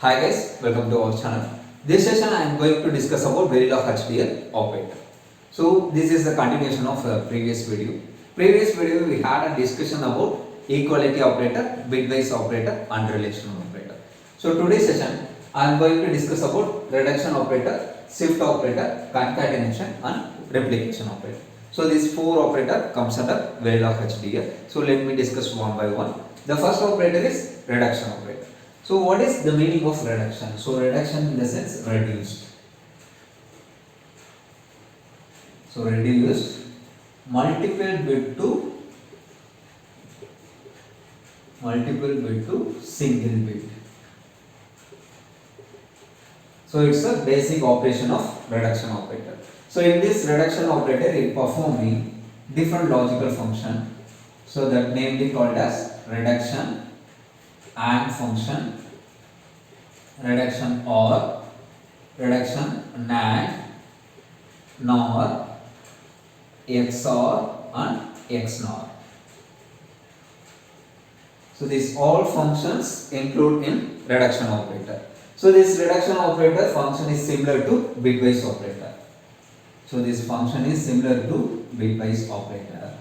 Hi guys, welcome to our channel. This session I am going to discuss about Verilog HDL operator. So this is the continuation of previous video. Previous video we had a discussion about equality operator, bitwise operator and relational operator. So today's session I am going to discuss about reduction operator, shift operator, concatenation and replication operator. So this four operator comes under Verilog HDL. So let me discuss one by one. The first operator is reduction operator. So what is the meaning of reduction? So reduction in the sense reduced. So reduced multiplied with to single bit. So it's a basic operation of reduction operator. So in this reduction operator it performing different logical function. So that namely called as reduction AND function, reduction OR, reduction NAND, NOR, XOR and XNOR. So these all functions include in reduction operator. So this reduction operator function is similar to bitwise operator. So this function is similar to bitwise operator.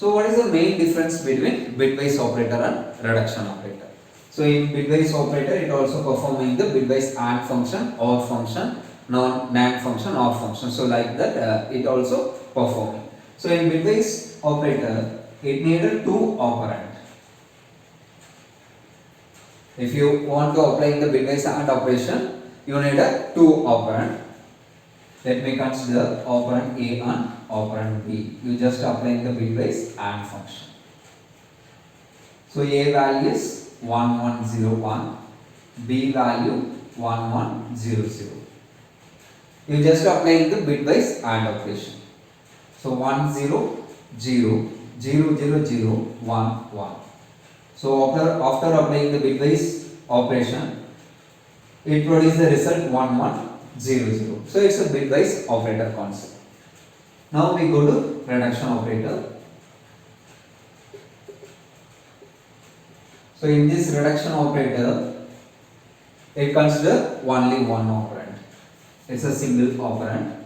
So what is the main difference between bitwise operator and reduction operator? So in bitwise operator it also performing the bitwise AND function, OR function, NAND function, OR function. So like that it also performing. So in bitwise operator it needed two operand. If you want to apply the bitwise AND operation, you need a two operand. Let me consider operand A and operand B. You just applying the bitwise AND function. So A value is 1101, B value 1100. You just applying the bitwise AND operation. So 1 0 0 0 0 0 1 1. So after applying the bitwise operation, it produces the result 1 1 0 0. So it's a bitwise operator concept. Now we go to reduction operator. So in this reduction operator, it consider only one operand. It's a single operand.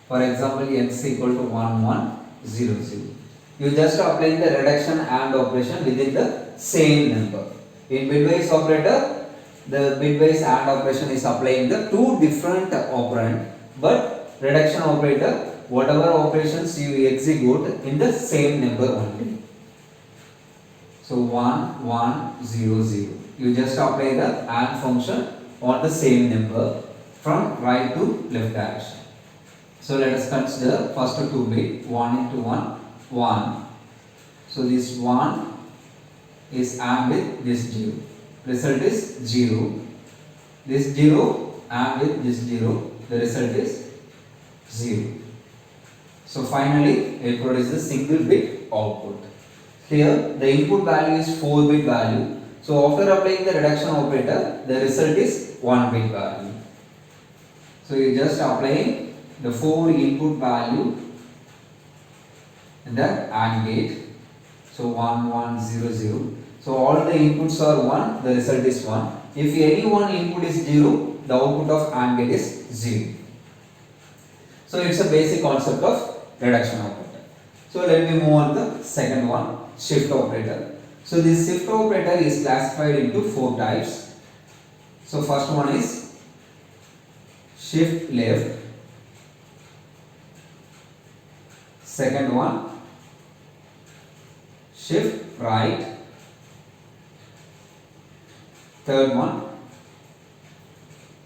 For example, x equal to 1 1 0 0. You just apply the reduction AND operation within the same number. In bitwise operator, the bitwise AND operation is applying the two different operand, but reduction operator, whatever operations you execute in the same number only. So 1 1 0 0. You just apply the AND function on the same number from right to left direction. So let us consider first two bit 1 into 1 1. So this 1 is AND with this 0. Result is 0. This 0 AND with this 0. The result is 0. So finally it produces single bit output. Here the input value is 4 bit value. So after applying the reduction operator, the result is 1 bit value. So you just applying the 4 input value in the AND gate. So 1 1 0 0. So all the inputs are 1, the result is 1. If any one input is 0, the output of AND gate is 0. So it's a basic concept of reduction operator. So let me move on to the second one, shift operator. So this shift operator is classified into 4 types. So first one is shift left. Second one, shift right. Third one,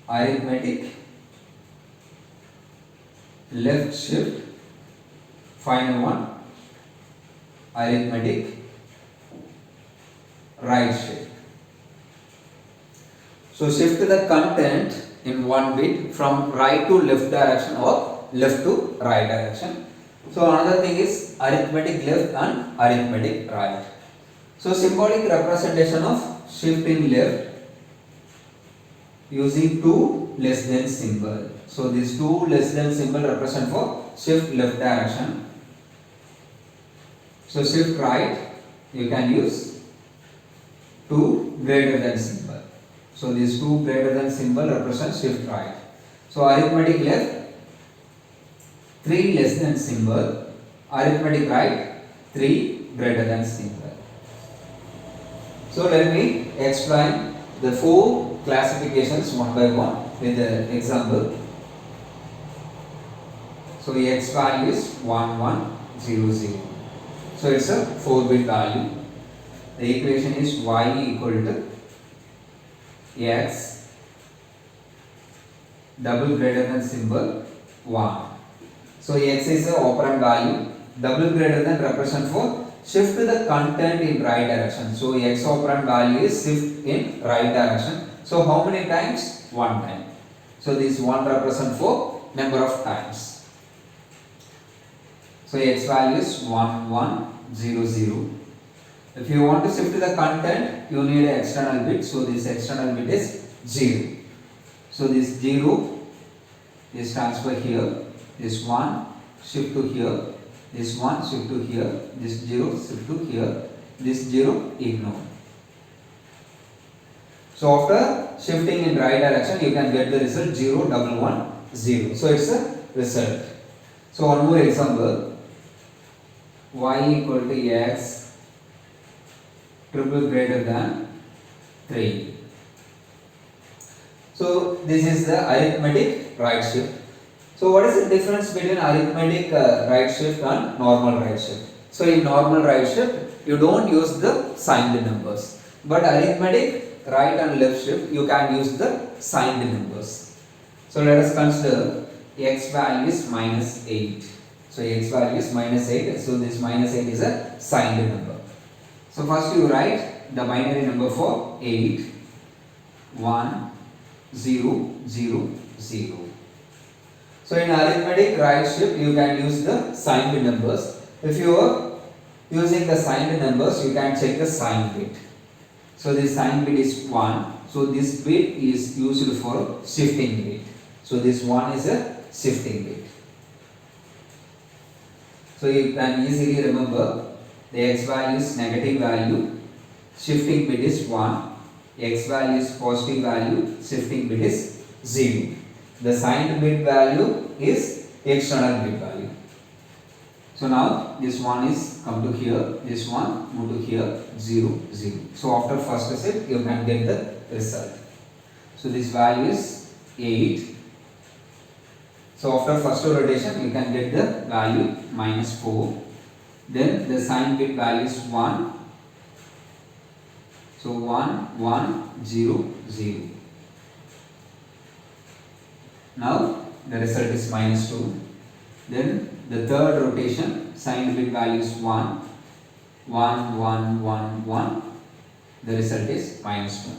arithmetic left shift. Final one, arithmetic right shift. So shift the content in one bit from right to left direction or left to right direction. So another thing is arithmetic left and arithmetic right. So symbolic representation of shift in left using 2 less than symbol. So this 2 less than symbol represent for shift left direction. So shift right, you can use 2 greater than symbol. So this 2 greater than symbol represents shift right. So arithmetic left, 3 less than symbol. Arithmetic right, 3 greater than symbol. So let me explain the 4 classifications one by one with the example. So x value is 1100. So it's a 4-bit value. The equation is y equal to x double greater than symbol 1. So x is the operand value, double greater than represent for shift the content in right direction. So x operand value is shift in right direction. So how many times? 1 time. So this 1 represent for number of times. So x value is 1100. If you want to shift the content, you need an external bit. So this external bit is 0. So this 0 is transfer here. This 1 shift to here. This 1 shift to here. This 0 shift to here. This 0 ignore. So after shifting in right direction, you can get the result 0, 1, 1, 0. So it's a result. So one more example. Y equal to x triple greater than 3. So this is the arithmetic right shift. So what is the difference between arithmetic right shift and normal right shift? So in normal right shift, you don't use the signed numbers. But arithmetic right and left shift, you can use the signed numbers. So let us consider x value is minus 8. So x value is minus 8. So this minus 8 is a signed number. So first you write the binary number for 8, 1, 0, 0, 0. So in arithmetic right shift, you can use the signed numbers. If you are using the signed numbers, you can check the sign bit. So this sign bit is 1. So this bit is used for shifting bit. So this 1 is a shifting bit. So you can easily remember the x value is negative value, shifting bit is 1, x value is positive value, shifting bit is 0. The signed bit value is external bit value. So now this one is come to here, this one move to here, 0, 0. So after first step you can get the result. So this value is 8. So after first rotation you can get the value minus 4. Then the sign bit value is 1. So 1, 1, 0, 0. Now the result is minus 2. Then the third rotation, sign bit value is 1, 1, 1, 1, 1. The result is minus 2.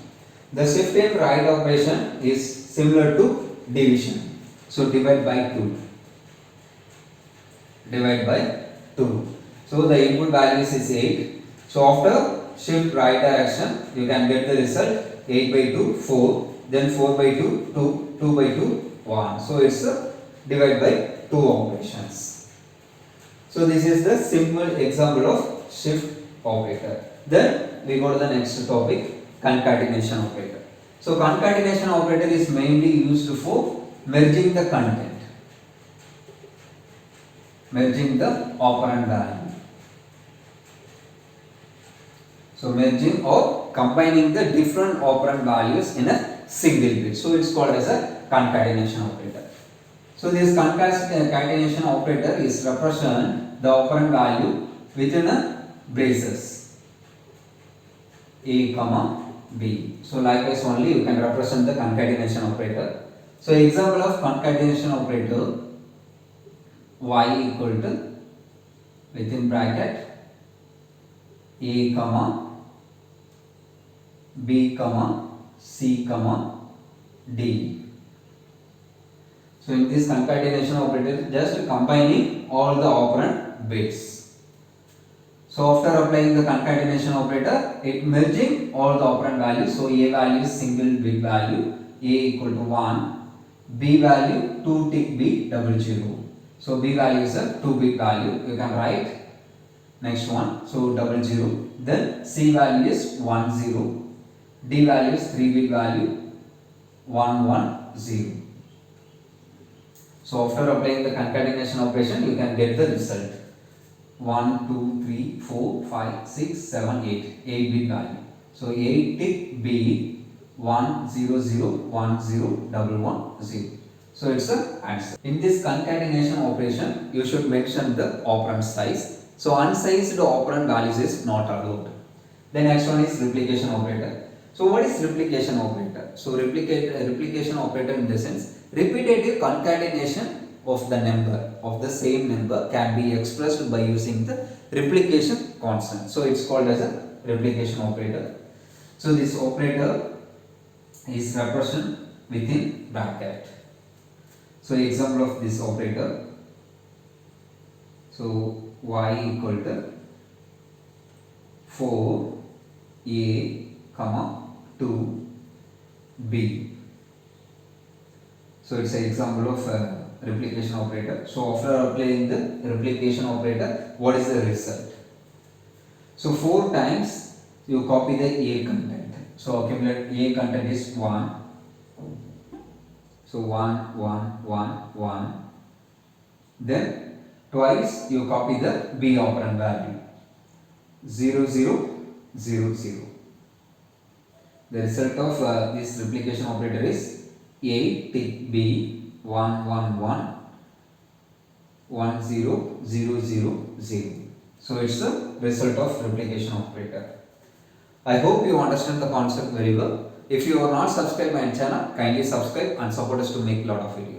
The shift in right operation is similar to division. So divide by 2. Divide by 2. So the input values is 8. So after shift right direction, you can get the result 8 by 2, 4. Then 4 by 2, 2. 2 by 2, 1. So it's a divide by 2 operations. So this is the simple example of shift operator. Then we go to the next topic, concatenation operator. So concatenation operator is mainly used for merging the content, merging the operand value. So merging or combining the different operand values in a single bit. So it's called as a concatenation operator. So this concatenation operator is represent the operand value within a braces A comma B. So likewise only you can represent the concatenation operator. So example of concatenation operator, y equal to within bracket A comma B comma C comma D. So in this concatenation operator, just combining all the operand bits. So after applying the concatenation operator, it merging all the operand values. So A value is single bit value, A equal to 1. B value 2 tick B 00. So B value is a 2 bit value. You can write next one, so 00, then C value is 10, D value is 3-bit value 110. So after applying the concatenation operation, you can get the result 1, 2, 3, 4, 5, 6, 7, 8, 8-bit value. So 8 B 100101110. So it's the answer. In this concatenation operation, you should mention the operand size. So unsized operand values is not allowed. The next one is replication operator. So what is replication operator? So replication operator in the sense repetitive concatenation of the number of the same number can be expressed by using the replication constant. So it's called as a replication operator. So this operator is represented within bracket. So example of this operator. So y equal to 4a comma 2b. So it's an example of replication operator. So after applying the replication operator, what is the result? So 4 times you copy the a content. So accumulate a content is 1. So 1, 1, 1, 1. Then twice you copy the b operand value 0, 0, 0, 0. The result of this replication operator is a tick b 1, 1, 1, 1, 0, 0, 0, 0. So it's the result of replication operator. I hope you understand the concept very well. If you are not subscribed my channel, kindly subscribe and support us to make a lot of videos.